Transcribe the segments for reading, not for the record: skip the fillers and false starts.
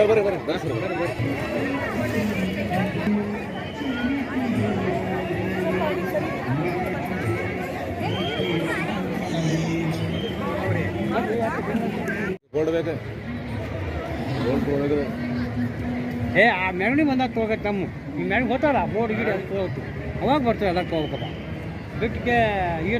ಬರ್ರಿ ಬರ್ರಿ ಬರ್ರಿ ಏ ಆ ಮೆರವಣಿ ಬಂದಾಗ ತೊಗೋಬೇಕು ನಮ್ಮ ಈ ಮೆರವಣಿಗೆ ಹೋಗ್ತಾರಲ್ಲ ಬೋರ್ಡ್ ಗಿಡ ಅಂತ ಹೋಗ್ತು ಅವಾಗ ಬರ್ತವೆ ಎಲ್ಲ ತೊಗೋಬೇಕಪ್ಪ ಬಿಟ್ಟಿಗೆ ಈಗ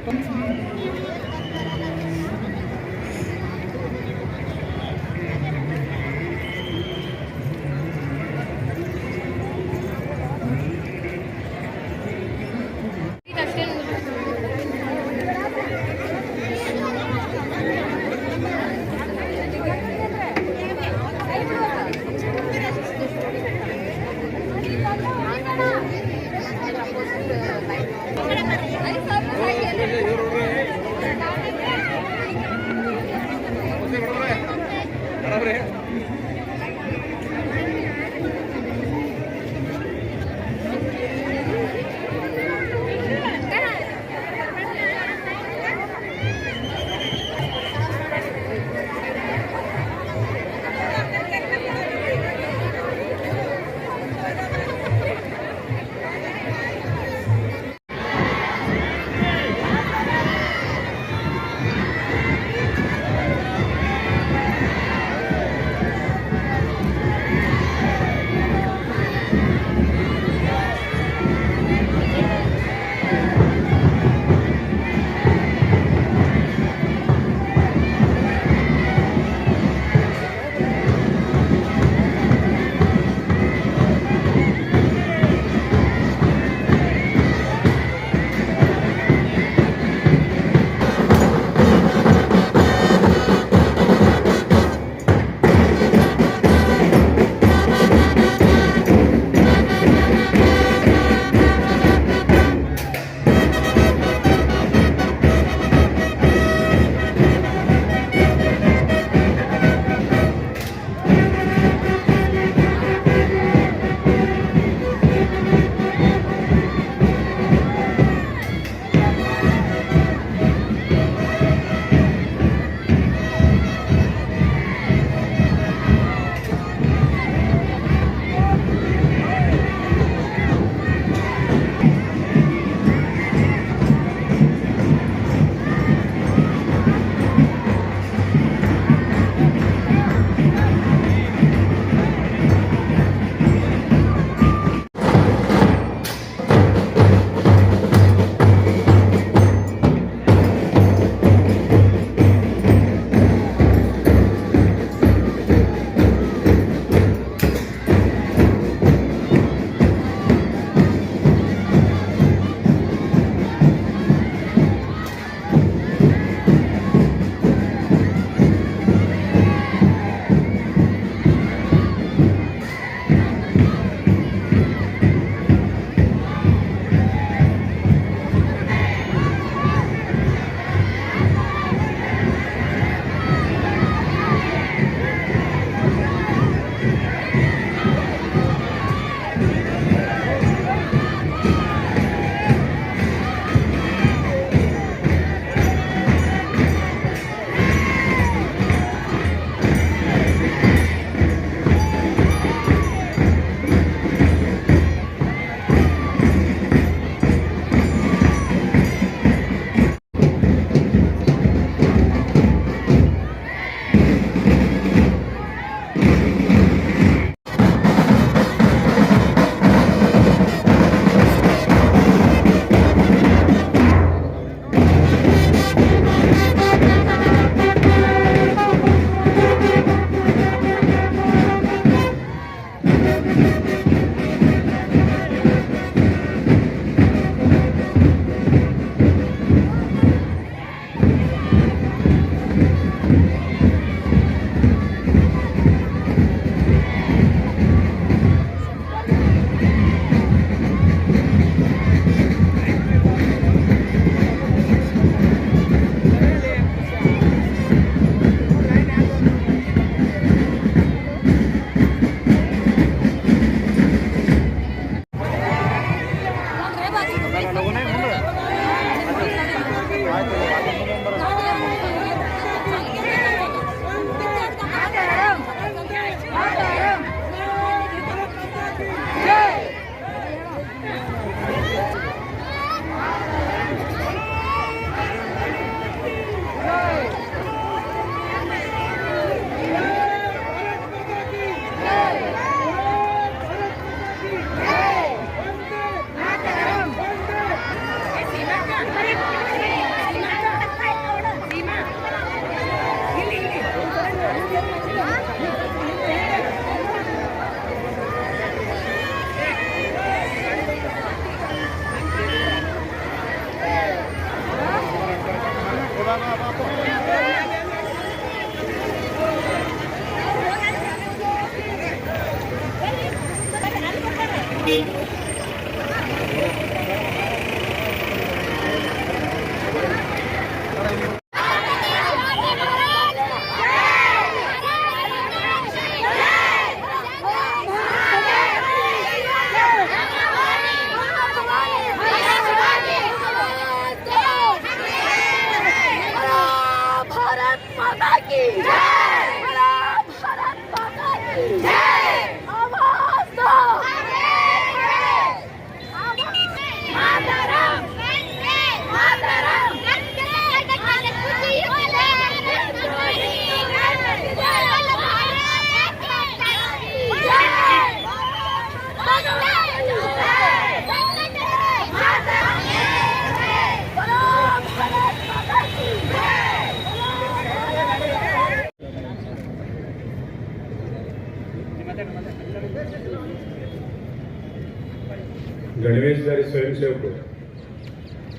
ಗಣವೇಶಧಾರಿ ಸ್ವಯಂ ಸೇವಕರು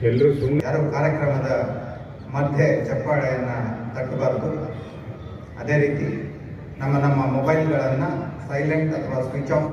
ಎಲ್ಲರೂ ಸುಮ್ಮನೆ ಯಾರು ಕಾರ್ಯಕ್ರಮದ ಮಧ್ಯೆ ಚಪ್ಪಾಳೆಯನ್ನು ತಟ್ಟಬಾರದು. ಅದೇ ರೀತಿ ನಮ್ಮ ಮೊಬೈಲ್ಗಳನ್ನು ಸೈಲೆಂಟ್ ಅಥವಾ ಸ್ವಿಚ್ ಆಫ್.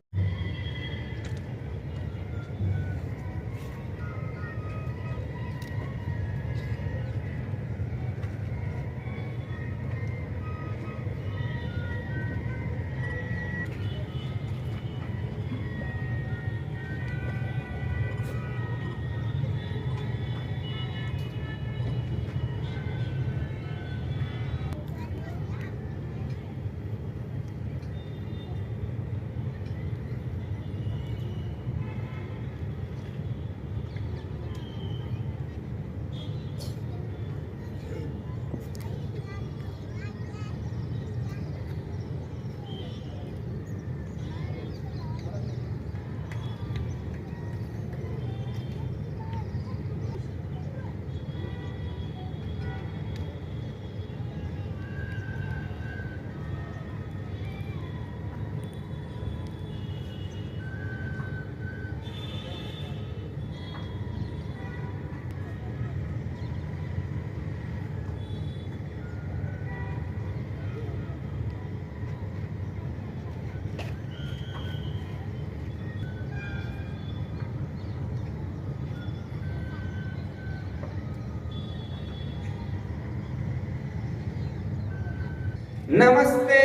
नमस्ते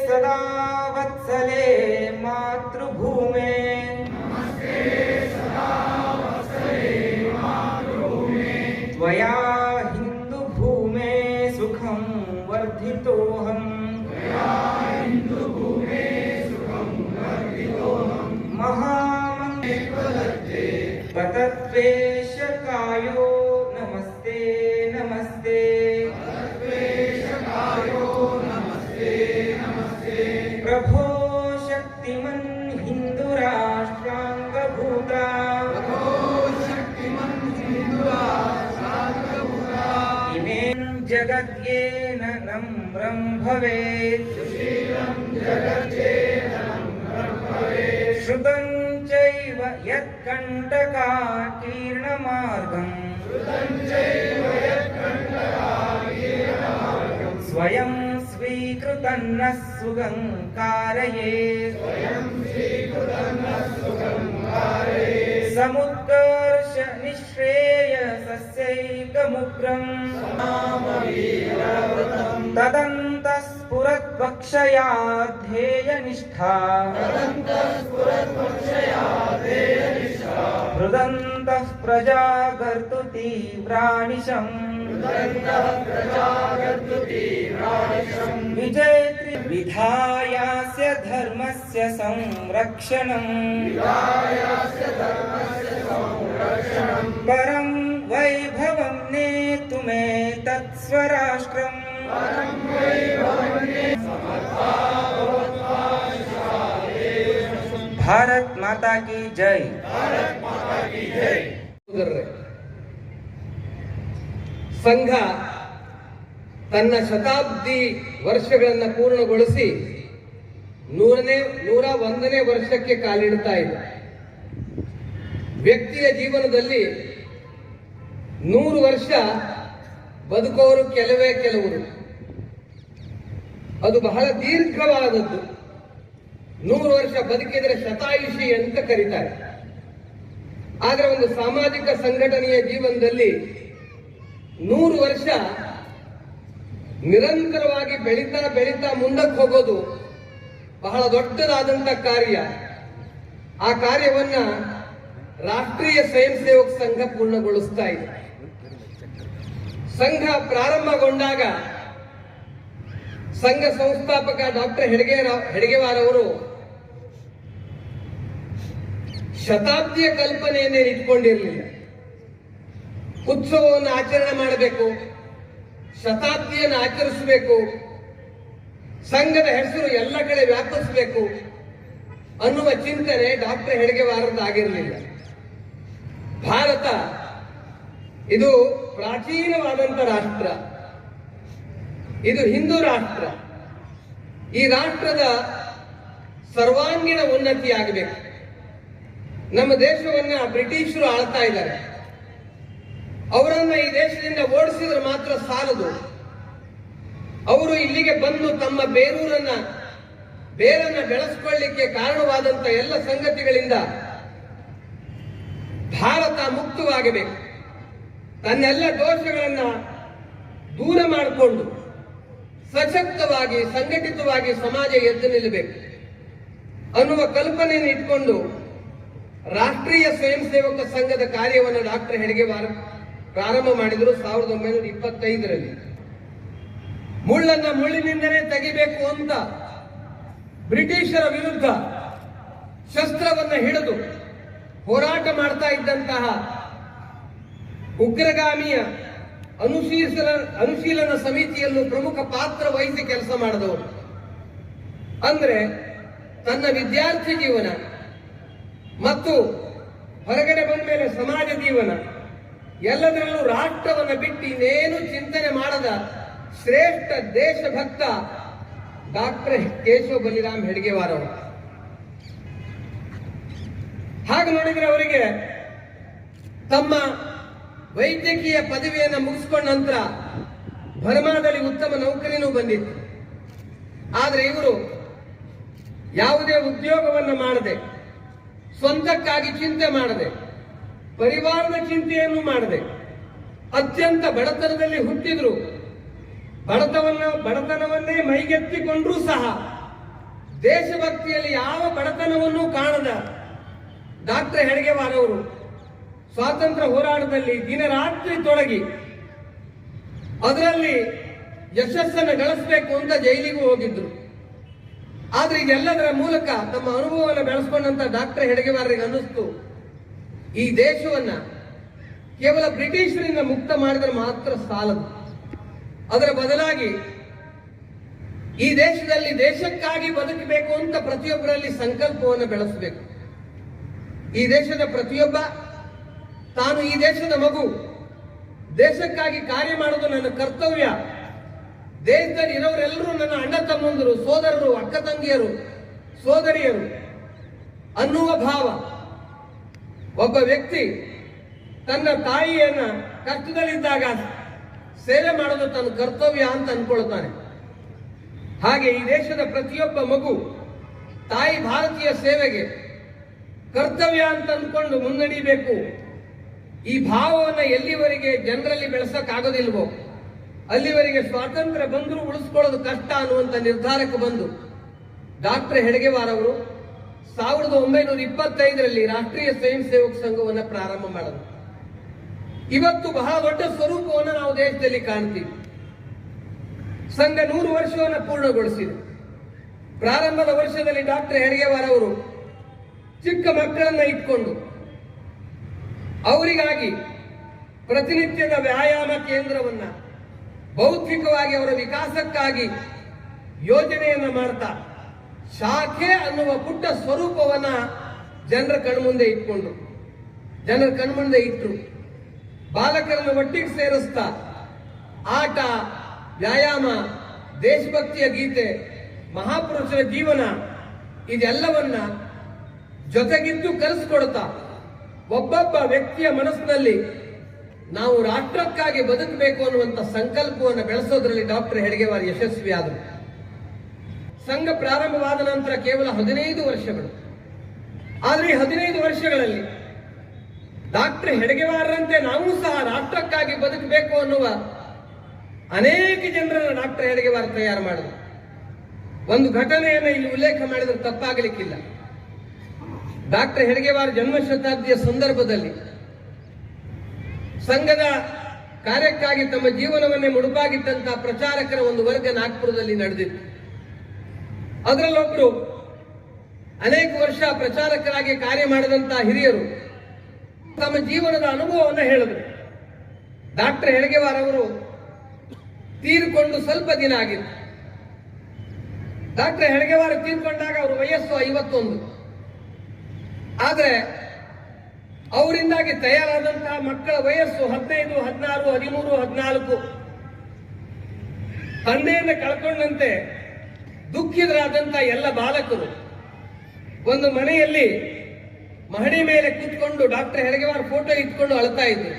सदा वत्सले मातृभूमे, त्वया हिन्दुभूमे सुखं वर्धितोऽहम्, महामन्त्रे पतत्वेशकायो नमस्ते नमस्ते, प्रभो शक्तिमन् हिन्दुराष्ट्राङ्गभूता, इमे जगद्येन नम्रं भवेत्, श्रुतं चैव यत्कण्टकाकीर्णमार्गम्, स्वयं स्वीकृतन्नः सुगङ्कारयेत्, समुत्कर्ष निःश्रेयसस्यैकमुग्रम्, तदन्तः स्फुरद्वक्षया ध्येयनिष्ठा, हृदन्तः प्रजागर्तु तीव्रानिशम्, विजयत्रि विधायास्य धर्मस्य संरक्षणम्, परं वैभवं नेतुमेतत् स्वराष्ट्रम्, भारत माता की जय. ಸಂಘ ತನ್ನ ಶತಾಬ್ದಿ ವರ್ಷಗಳನ್ನು ಪೂರ್ಣಗೊಳಿಸಿ 101ನೇ ವರ್ಷಕ್ಕೆ ಕಾಲಿಡ್ತಾ ಇದೆ. ವ್ಯಕ್ತಿಯ ಜೀವನದಲ್ಲಿ 100 ವರ್ಷ ಬದುಕೋರು ಕೆಲವರು, ಅದು ಬಹಳ ದೀರ್ಘವಾದದ್ದು. 100 ವರ್ಷ ಬದುಕಿದರೆ ಶತಾಯುಷಿ ಅಂತ ಕರೀತಾರೆ. ಆದರೆ ಒಂದು ಸಾಮಾಜಿಕ ಸಂಘಟನೆಯ ಜೀವನದಲ್ಲಿ 100 ವರ್ಷ ನಿರಂತರವಾಗಿ ಬೆಳೀತಾ ಮುಂದಕ್ಕೆ ಹೋಗೋದು ಬಹಳ ದೊಡ್ಡದಾದಂತ ಕಾರ್ಯ. ಆ ಕಾರ್ಯವನ್ನ ರಾಷ್ಟ್ರೀಯ ಸ್ವಯಂ ಸೇವಕ ಸಂಘ ಪೂರ್ಣಗೊಳಿಸ್ತಾ ಇದೆ. ಸಂಘ ಪ್ರಾರಂಭಗೊಂಡಾಗ ಸಂಘ ಸಂಸ್ಥಾಪಕ ಡಾಕ್ಟರ್ ಹೆಡ್ಗೇವಾರ್ ಅವರು ಶತಾಬ್ದಿಯ ಕಲ್ಪನೆಯನ್ನೇ ಇಟ್ಕೊಂಡಿರಲಿಲ್ಲ. ಉತ್ಸವವನ್ನು ಆಚರಣೆ ಮಾಡಬೇಕು, ಶತಾಬ್ದಿಯನ್ನು ಆಚರಿಸಬೇಕು, ಸಂಘದ ಹೆಸರು ಎಲ್ಲ ಕಡೆ ವ್ಯಾಪಿಸಬೇಕು ಅನ್ನುವ ಚಿಂತನೆ ಡಾಕ್ಟರ್ ಹೆಡ್ಗೇವಾರದ್ದು ಆಗಿರಲಿಲ್ಲ. ಭಾರತ ಇದು ಪ್ರಾಚೀನವಾದಂಥ ರಾಷ್ಟ್ರ, ಇದು ಹಿಂದೂ ರಾಷ್ಟ್ರ. ಈ ರಾಷ್ಟ್ರದ ಸರ್ವಾಂಗೀಣ ಉನ್ನತಿಯಾಗಬೇಕು. ನಮ್ಮ ದೇಶವನ್ನ ಬ್ರಿಟಿಷರು ಆಳ್ತಾ ಇದ್ದಾರೆ. ಅವರನ್ನ ಈ ದೇಶದಿಂದ ಓಡಿಸಿದ್ರೆ ಮಾತ್ರ ಸಾಲದು. ಅವರು ಇಲ್ಲಿಗೆ ಬಂದು ತಮ್ಮ ಬೇರನ್ನ ಬೆಳೆಸ್ಕೊಳ್ಳಿಕ್ಕೆ ಕಾರಣವಾದಂತ ಎಲ್ಲ ಸಂಗತಿಗಳಿಂದ ಭಾರತ ಮುಕ್ತವಾಗಬೇಕು. ತನ್ನೆಲ್ಲ ದೋಷಗಳನ್ನ ದೂರ ಮಾಡಿಕೊಂಡು ಸಶಕ್ತವಾಗಿ ಸಂಘಟಿತವಾಗಿ ಸಮಾಜ ಎದ್ದು ನಿಲ್ಲಬೇಕು ಅನ್ನುವ ಕಲ್ಪನೆಯನ್ನು ಇಟ್ಕೊಂಡು ರಾಷ್ಟ್ರೀಯ ಸ್ವಯಂ ಸೇವಕ ಸಂಘದ ಕಾರ್ಯವನ್ನು ಡಾಕ್ಟರ್ ಹೆಡ್ಗೇವಾರ್ ಪ್ರಾರಂಭ ಮಾಡಿದರು 1925ರಲ್ಲಿ. ಮುಳ್ಳನ್ನ ಮುಳ್ಳಿನಿಂದಲೇ ತೆಗಿಬೇಕು ಅಂತ ಬ್ರಿಟಿಷರ ವಿರುದ್ಧ ಶಸ್ತ್ರವನ್ನ ಹಿಡಿದು ಹೋರಾಟ ಮಾಡ್ತಾ ಇದ್ದಂತಹ ಉಗ್ರಗಾಮಿಯ ಅನುಶೀಲನ ಸಮಿತಿಯಲ್ಲೂ ಪ್ರಮುಖ ಪಾತ್ರ ವಹಿಸಿ ಕೆಲಸ ಮಾಡಿದವರು. ಅಂದ್ರೆ ತನ್ನ ವಿದ್ಯಾರ್ಥಿ ಜೀವನ ಮತ್ತು ಹೊರಗಡೆ ಬಂದ ಮೇಲೆ ಸಮಾಜ ಜೀವನ ಎಲ್ಲದರಲ್ಲೂ ರಾಷ್ಟ್ರವನ್ನು ಬಿಟ್ಟು ಇನ್ನೇನು ಚಿಂತನೆ ಮಾಡದ ಶ್ರೇಷ್ಠ ದೇಶಭಕ್ತ ಡಾಕ್ಟರ್ ಕೇಶವ ಬಲಿರಾಮ್ ಹೆಡ್ಗೇವಾರ್ ಅವರು. ಹಾಗೆ ನೋಡಿದ್ರೆ ಅವರಿಗೆ ತಮ್ಮ ವೈದ್ಯಕೀಯ ಪದವಿಯನ್ನು ಮುಗಿಸ್ಕೊಂಡ ನಂತರ ಬರ್ಮಾದಲ್ಲಿ ಉತ್ತಮ ನೌಕರಿನೂ ಬಂದಿತ್ತು. ಆದರೆ ಇವರು ಯಾವುದೇ ಉದ್ಯೋಗವನ್ನು ಮಾಡದೆ, ಸ್ವಂತಕ್ಕಾಗಿ ಚಿಂತೆ ಮಾಡದೆ, ಪರಿವಾರದ ಚಿಂತೆಯನ್ನು ಮಾಡದೆ, ಅತ್ಯಂತ ಬಡತನದಲ್ಲಿ ಹುಟ್ಟಿದ್ರು. ಬಡತನವನ್ನೇ ಮೈಗೆತ್ತಿಕೊಂಡ್ರೂ ಸಹ ದೇಶಭಕ್ತಿಯಲ್ಲಿ ಯಾವ ಬಡತನವನ್ನೂ ಕಾಣದ ಡಾಕ್ಟರ್ ಹೆಡ್ಗೇವಾರ್ ಅವರು ಸ್ವಾತಂತ್ರ್ಯ ಹೋರಾಟದಲ್ಲಿ ದಿನರಾತ್ರಿ ತೊಡಗಿ ಅದರಲ್ಲಿ ಯಶಸ್ಸನ್ನು ಗಳಿಸಬೇಕು ಅಂತ ಜೈಲಿಗೂ ಹೋಗಿದ್ರು. ಆದ್ರೆ ಇದೆಲ್ಲದರ ಮೂಲಕ ತಮ್ಮ ಅನುಭವವನ್ನು ಬೆಳೆಸ್ಕೊಂಡಂತ ಡಾಕ್ಟರ್ ಹೆಡ್ಗೇವಾರ್ರಿಗೆ ಅನ್ನಿಸ್ತು, ಈ ದೇಶವನ್ನ ಕೇವಲ ಬ್ರಿಟಿಷರಿಂದ ಮುಕ್ತ ಮಾಡಿದ್ರೆ ಮಾತ್ರ ಸಾಲದು. ಅದರ ಬದಲಾಗಿ ಈ ದೇಶದಲ್ಲಿ ದೇಶಕ್ಕಾಗಿ ಬದುಕಬೇಕು ಅಂತ ಪ್ರತಿಯೊಬ್ಬರಲ್ಲಿ ಸಂಕಲ್ಪವನ್ನು ಬೆಳೆಸಬೇಕು. ಈ ದೇಶದ ಪ್ರತಿಯೊಬ್ಬ ತಾನು ಈ ದೇಶದ ಮಗು, ದೇಶಕ್ಕಾಗಿ ಕಾರ್ಯ ಮಾಡೋದು ನನ್ನ ಕರ್ತವ್ಯ, ದೇಶದಲ್ಲಿ ಇರೋರೆಲ್ಲರೂ ನನ್ನ ಅಣ್ಣ ತಮ್ಮಂದರು, ಸೋದರರು, ಅಕ್ಕ ತಂಗಿಯರು, ಸೋದರಿಯರು ಅನ್ನುವ ಭಾವ. ಒಬ್ಬ ವ್ಯಕ್ತಿ ತನ್ನ ತಾಯಿಯನ್ನ ಕಷ್ಟದಲ್ಲಿದ್ದಾಗ ಸೇವೆ ಮಾಡೋದು ತನ್ನ ಕರ್ತವ್ಯ ಅಂತ ಅನ್ಕೊಳ್ತಾನೆ. ಹಾಗೆ ಈ ದೇಶದ ಪ್ರತಿಯೊಬ್ಬ ಮಗು ತಾಯಿ ಭಾರತೀಯ ಸೇವೆಗೆ ಕರ್ತವ್ಯ ಅಂತ ಅಂದ್ಕೊಂಡು ಮುನ್ನಡಿಬೇಕು. ಈ ಭಾವವನ್ನು ಎಲ್ಲಿವರೆಗೆ ಜನರಲ್ಲಿ ಬೆಳೆಸಕ್ಕಾಗೋದಿಲ್ವೋ ಅಲ್ಲಿವರೆಗೆ ಸ್ವಾತಂತ್ರ್ಯ ಬಂದರೂ ಉಳಿಸ್ಕೊಳ್ಳೋದು ಕಷ್ಟ ಅನ್ನುವಂಥ ನಿರ್ಧಾರಕ್ಕೆ ಬಂದು ಡಾಕ್ಟರ್ ಹೆಡ್ಗೇವಾರ್ ಅವರು 1925ರಲ್ಲಿ ರಾಷ್ಟ್ರೀಯ ಸ್ವಯಂ ಸೇವಕ ಸಂಘವನ್ನು ಪ್ರಾರಂಭ ಮಾಡಿದರು. ಇವತ್ತು ಬಹಳ ದೊಡ್ಡ ಸ್ವರೂಪವನ್ನು ನಾವು ದೇಶದಲ್ಲಿ ಕಾಣ್ತೀವಿ. ಸಂಘ 100 ವರ್ಷವನ್ನು ಪೂರ್ಣಗೊಳಿಸಿದೆ. ಪ್ರಾರಂಭದ ವರ್ಷದಲ್ಲಿ ಡಾಕ್ಟರ್ ಹೆಡ್ಗೇವಾರ್ ಅವರು ಚಿಕ್ಕ ಮಕ್ಕಳನ್ನ ಇಟ್ಕೊಂಡು ಅವರಿಗಾಗಿ ಪ್ರತಿನಿತ್ಯದ ವ್ಯಾಯಾಮ ಕೇಂದ್ರವನ್ನ, ಬೌದ್ಧಿಕವಾಗಿ ಅವರ ವಿಕಾಸಕ್ಕಾಗಿ ಯೋಜನೆಯನ್ನ ಮಾಡ್ತಾ ಶಾಖೆ ಅನ್ನುವ ಪುಟ್ಟ ಸ್ವರೂಪವನ್ನ ಜನರ ಕಣ್ಮುಂದೆ ಇಟ್ಟರು. ಬಾಲಕರನ್ನು ಒಟ್ಟಿಗೆ ಸೇರಿಸ್ತಾ ಆಟ, ವ್ಯಾಯಾಮ, ದೇಶಭಕ್ತಿಯ ಗೀತೆ, ಮಹಾಪುರುಷರ ಜೀವನ ಇದೆಲ್ಲವನ್ನ ಜೊತೆಗಿದ್ದು ಕಲಿಸ್ಕೊಡ್ತಾ ಒಬ್ಬೊಬ್ಬ ವ್ಯಕ್ತಿಯ ಮನಸ್ಸಿನಲ್ಲಿ ನಾವು ರಾಷ್ಟ್ರಕ್ಕಾಗಿ ಬದುಕಬೇಕು ಅನ್ನುವಂಥ ಸಂಕಲ್ಪವನ್ನು ಬೆಳೆಸೋದ್ರಲ್ಲಿ ಡಾಕ್ಟರ್ ಹೆಡ್ಗೇವಾರ್ ಯಶಸ್ವಿಯಾದರು. ಸಂಘ ಪ್ರಾರಂಭವಾದ ನಂತರ ಕೇವಲ 15 ವರ್ಷಗಳು. ಆದರೆ ಈ 15 ವರ್ಷಗಳಲ್ಲಿ ಡಾಕ್ಟರ್ ಹೆಡ್ಗೇವಾರ್ರಂತೆ ನಾವು ಸಹ ರಾಷ್ಟ್ರಕ್ಕಾಗಿ ಬದುಕಬೇಕು ಅನ್ನುವ ಅನೇಕ ಜನರನ್ನು ಡಾಕ್ಟರ್ ಹೆಡ್ಗೇವಾರ್ ತಯಾರು ಮಾಡಿದರು. ಒಂದು ಘಟನೆಯನ್ನು ಇಲ್ಲಿ ಉಲ್ಲೇಖ ಮಾಡಿದರೆ ತಪ್ಪಾಗಲಿಕ್ಕಿಲ್ಲ. ಡಾಕ್ಟರ್ ಹೆಡ್ಗೇವಾರ್ ಜನ್ಮ ಶತಾಬ್ದಿಯ ಸಂದರ್ಭದಲ್ಲಿ ಸಂಘದ ಕಾರ್ಯಕ್ಕಾಗಿ ತಮ್ಮ ಜೀವನವನ್ನೇ ಮುಡುಪಾಗಿಟ್ಟಂತಹ ಪ್ರಚಾರಕರ ಒಂದು ವರ್ಗ ನಾಗ್ಪುರದಲ್ಲಿ ನಡೆದಿತ್ತು. ಅದರಲ್ಲೊಬ್ಬರು ಅನೇಕ ವರ್ಷ ಪ್ರಚಾರಕರಾಗಿ ಕಾರ್ಯ ಮಾಡಿದಂತಹ ಹಿರಿಯರು ತಮ್ಮ ಜೀವನದ ಅನುಭವವನ್ನು ಹೇಳಿದರು. ಡಾಕ್ಟರ್ ಹೆಡ್ಗೇವಾರ್ ಅವರು ತೀರ್ಕೊಂಡು ಸ್ವಲ್ಪ ದಿನ ಆಗಿತ್ತು. ಡಾಕ್ಟರ್ ಹೆಡ್ಗೇವಾರ್ ತೀರ್ಕೊಂಡಾಗ ಅವರ ವಯಸ್ಸು 51. ಆದರೆ ಅವರಿಂದಾಗಿ ತಯಾರಾದಂತಹ ಮಕ್ಕಳ ವಯಸ್ಸು 15, 16, 13, 14. ತಂದೆಯನ್ನು ಕಳ್ಕೊಂಡಂತೆ ದುಃಖಿತರಾದಂತಹ ಎಲ್ಲ ಬಾಲಕರು ಒಂದು ಮನೆಯಲ್ಲಿ ಮಹಡಿ ಮೇಲೆ ಕೂತ್ಕೊಂಡು ಡಾಕ್ಟರ್ ಹೆಡಗೇವಾರ್ ಫೋಟೋ ಇಟ್ಕೊಂಡು ಅಳ್ತಾ ಇದ್ರು.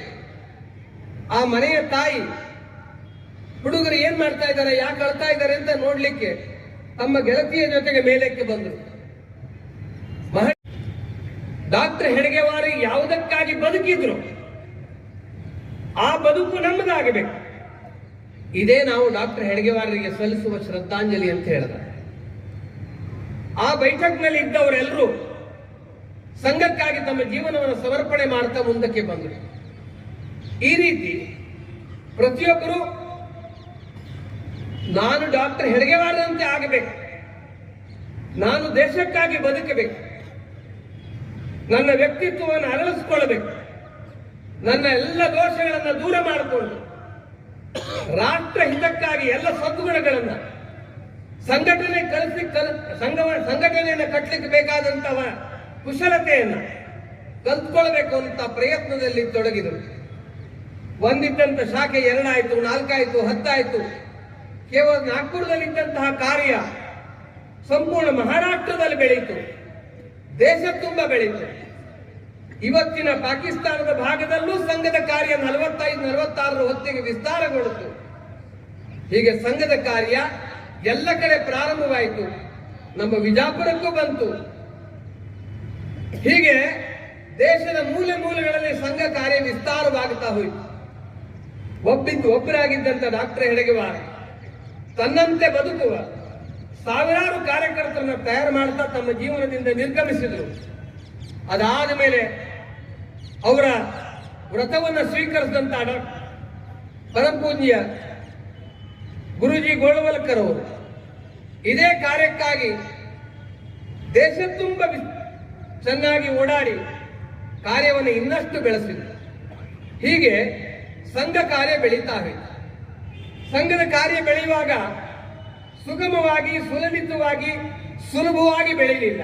ಆ ಮನೆಯ ತಾಯಿ ಹುಡುಗರು ಏನ್ ಮಾಡ್ತಾ ಇದ್ದಾರೆ, ಯಾಕೆ ಅಳ್ತಾ ಇದ್ದಾರೆ ಅಂತ ನೋಡ್ಲಿಕ್ಕೆ ತಮ್ಮ ಗೆಳತಿಯ ಜೊತೆಗೆ ಮೇಲಕ್ಕೆ ಬಂದರು. ಡಾಕ್ಟರ್ ಹೆಡಗೇವಾರ್ ಯಾವುದಕ್ಕಾಗಿ ಬದುಕಿದ್ರು ಆ ಬದುಕು ನಮ್ಮದಾಗಬೇಕು. ಇದೇ ನಾವು ಡಾಕ್ಟರ್ ಹೆಡಗೇವಾರರಿಗೆ ಸಲ್ಲಿಸುವ ಶ್ರದ್ಧಾಂಜಲಿ ಅಂತ ಹೇಳಿದ. ಆ ಬೈಠಕ್ನಲ್ಲಿ ಇದ್ದವರೆಲ್ಲರೂ ಸಂಘಕ್ಕಾಗಿ ತಮ್ಮ ಜೀವನವನ್ನು ಸಮರ್ಪಣೆ ಮಾಡ್ತಾ ಮುಂದಕ್ಕೆ ಬಂದರು. ಈ ರೀತಿ ಪ್ರತಿಯೊಬ್ಬರು ನಾನು ಡಾಕ್ಟರ್ ಹೆಡಗೇವಾರರಂತೆ ಆಗಬೇಕು, ನಾನು ದೇಶಕ್ಕಾಗಿ ಬದುಕಬೇಕು, ನನ್ನ ವ್ಯಕ್ತಿತ್ವವನ್ನು ಅರಳಿಸಿಕೊಳ್ಳಬೇಕು, ನನ್ನ ಎಲ್ಲ ದೋಷಗಳನ್ನು ದೂರ ಮಾಡಿಕೊಂಡು ರಾಷ್ಟ್ರ ಹಿತಕ್ಕಾಗಿ ಎಲ್ಲ ಸದ್ಗುಣಗಳನ್ನ ಸಂಘಟನೆಯನ್ನು ಕಟ್ಟಲಿಕ್ಕೆ ಬೇಕಾದಂತಹ ಕುಶಲತೆಯನ್ನ ಕಲ್ತ್ಕೊಳ್ಬೇಕು ಅಂತ ಪ್ರಯತ್ನದಲ್ಲಿ ತೊಡಗಿದರು. ಒಂದಿದ್ದಂತ ಶಾಖೆ 2 ಆಯ್ತು, 4 ಆಯ್ತು, 10 ಆಯ್ತು. ಕೇವಲ ನಾಗ್ಪುರದಲ್ಲಿದ್ದಂತಹ ಕಾರ್ಯ ಸಂಪೂರ್ಣ ಮಹಾರಾಷ್ಟ್ರದಲ್ಲಿ ಬೆಳೀತು, ದೇಶ ತುಂಬ ಬೆಳೀತು. ಇವತ್ತಿನ ಪಾಕಿಸ್ತಾನದ ಭಾಗದಲ್ಲೂ ಸಂಘದ ಕಾರ್ಯ 45-46 ಹೊತ್ತಿಗೆ ವಿಸ್ತಾರಗೊಳ್ಳಿತು. ಹೀಗೆ ಸಂಘದ ಕಾರ್ಯ ಎಲ್ಲ ಕಡೆ ಪ್ರಾರಂಭವಾಯಿತು, ನಮ್ಮ ವಿಜಾಪುರಕ್ಕೂ ಬಂತು. ಹೀಗೆ ದೇಶದ ಮೂಲೆ ಮೂಲೆಗಳಲ್ಲಿ ಸಂಘ ಕಾರ್ಯ ವಿಸ್ತಾರವಾಗುತ್ತಾ ಹೋಯಿತು. ಒಬ್ಬರಾಗಿದ್ದಂತ ಡಾಕ್ಟರ್ ಹೆಡಗೇವಾರ್ ತನ್ನಂತೆ ಬದುಕುವ ಸಾವಿರಾರು ಕಾರ್ಯಕರ್ತರನ್ನ ತಯಾರು ಮಾಡ್ತಾ ತಮ್ಮ ಜೀವನದಿಂದ ನಿರ್ಗಮಿಸಿದರು. ಅದಾದ ಮೇಲೆ ಅವರ ವ್ರತವನ್ನು ಸ್ವೀಕರಿಸಿದಂತ ಪರಮಪೂಜ್ಯ ಗುರುಜಿ ಗೋಳವಲ್ಕರ್ ಅವರು ಇದೇ ಕಾರ್ಯಕ್ಕಾಗಿ ದೇಶ ತುಂಬ ಚೆನ್ನಾಗಿ ಓಡಾಡಿ ಕಾರ್ಯವನ್ನು ಇನ್ನಷ್ಟು ಬೆಳೆಸಿದರು. ಹೀಗೆ ಸಂಘ ಕಾರ್ಯ ಬೆಳೀತಾ ಹೋಯಿತು. ಸಂಘದ ಕಾರ್ಯ ಬೆಳೆಯುವಾಗ ಸುಗಮವಾಗಿ, ಸುಲಲಿತವಾಗಿ, ಸುಲಭವಾಗಿ ಬೆಳೆಯಲಿಲ್ಲ.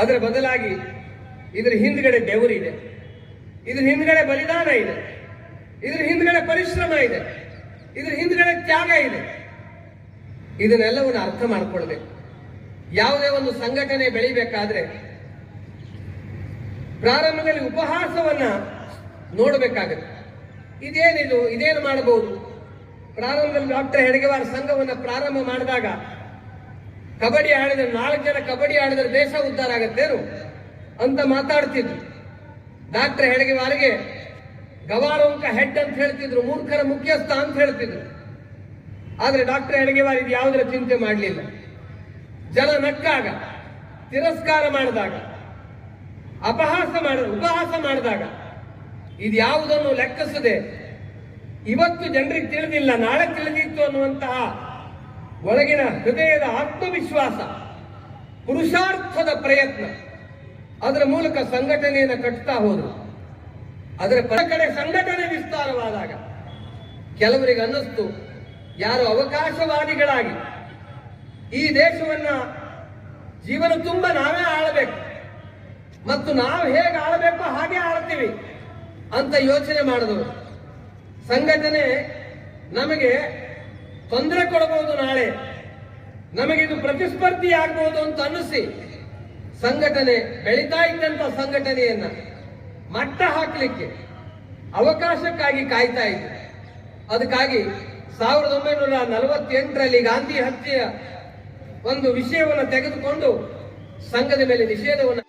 ಅದರ ಬದಲಾಗಿ ಇದರ ಹಿಂದ್ಗಡೆ ಬೆವರಿದೆ, ಇದರ ಹಿಂದ್ಗಡೆ ಬಲಿದಾನ ಇದೆ, ಇದರ ಹಿಂದ್ಗಡೆ ಪರಿಶ್ರಮ ಇದೆ, ಇದರ ಹಿಂದ್ಗಡೆ ತ್ಯಾಗ ಇದೆ. ಇದನ್ನೆಲ್ಲವನ್ನು ಅರ್ಥ ಮಾಡಿಕೊಳ್ಬೇಕು. ಯಾವುದೇ ಒಂದು ಸಂಘಟನೆ ಬೆಳಿಬೇಕಾದ್ರೆ ಪ್ರಾರಂಭದಲ್ಲಿ ಉಪಹಾಸವನ್ನ ನೋಡಬೇಕಾಗುತ್ತೆ. ಇದೇನು ಮಾಡಬಹುದು? ಪ್ರಾರಂಭದಲ್ಲಿ ಡಾಕ್ಟರ್ ಹೆಡಗೇವಾರ್ ಸಂಘವನ್ನ ಪ್ರಾರಂಭ ಮಾಡಿದಾಗ ಕಬಡ್ಡಿ ಆಡಿದ್ರೆ 4 ಜನ ಕಬಡ್ಡಿ ಆಡಿದ್ರೆ ದೇಶ ಉದ್ಧಾರ ಆಗತ್ತೇನು ಅಂತ ಮಾತಾಡ್ತಿದ್ರು. ಡಾಕ್ಟರ್ ಹೆಡಗೇವಾರ್ಗೆ ಗವಾರೋಂಕ ಹೆಡ್ ಅಂತ ಹೇಳ್ತಿದ್ರು, ಮೂರ್ಖರ ಮುಖ್ಯಸ್ಥ ಅಂತ ಹೇಳ್ತಿದ್ರು. ಆದ್ರೆ ಡಾಕ್ಟರ್ ಹೆಡಗೇವಾರ್ ಇದು ಯಾವುದರ ಚಿಂತೆ ಮಾಡಲಿಲ್ಲ. ಜನ ನಕ್ಕಾಗ, ತಿರಸ್ಕಾರ ಮಾಡಿದಾಗ, ಉಪಹಾಸ ಮಾಡಿದಾಗ ಇದು ಯಾವುದನ್ನು ಲೆಕ್ಕಿಸದೆ ಇವತ್ತು ಜನರಿಗೆ ತಿಳಿದಿಲ್ಲ, ನಾಳೆ ತಿಳಿದಿತ್ತು ಅನ್ನುವಂತಹ ಒಳಗಿನ ಹೃದಯದ ಆತ್ಮವಿಶ್ವಾಸ, ಪುರುಷಾರ್ಥದ ಪ್ರಯತ್ನ, ಅದರ ಮೂಲಕ ಸಂಘಟನೆಯನ್ನು ಕಟ್ತಾ ಹೋದ್ರು. ಅದರ ಕಡೆ ಸಂಘಟನೆ ವಿಸ್ತಾರವಾದಾಗ ಕೆಲವರಿಗೆ ಅನ್ನಿಸ್ತು, ಯಾರು ಅವಕಾಶವಾದಿಗಳಾಗಿ ಈ ದೇಶವನ್ನ ಜೀವನ ತುಂಬ ನಾವೇ ಆಳಬೇಕು ಮತ್ತು ನಾವು ಹೇಗೆ ಆಳಬೇಕೋ ಹಾಗೆ ಆಳ್ತೀವಿ ಅಂತ ಯೋಚನೆ ಮಾಡಿದವರು. ಸಂಘಟನೆ ನಮಗೆ ತೊಂದರೆ ಕೊಡಬಹುದು, ನಾಳೆ ನಮಗಿದು ಪ್ರತಿಸ್ಪರ್ಧಿ ಆಗಬಹುದು ಅಂತ ಅನ್ನಿಸಿ ಸಂಘಟನೆ ಬೆಳೀತಾ ಇದ್ದಂತ ಸಂಘಟನೆಯನ್ನ ಮಟ್ಟ ಹಾಕಲಿಕ್ಕೆ ಅವಕಾಶಕ್ಕಾಗಿ ಕಾಯ್ತಾ ಇದ್ರು. ಅದಕ್ಕಾಗಿ 1948ರಲ್ಲಿ ಗಾಂಧಿ ಹತ್ಯೆಯ ಒಂದು ವಿಷಯವನ್ನು ತೆಗೆದುಕೊಂಡು ಸಂಘದ ಮೇಲೆ ನಿಷೇಧವನ್ನು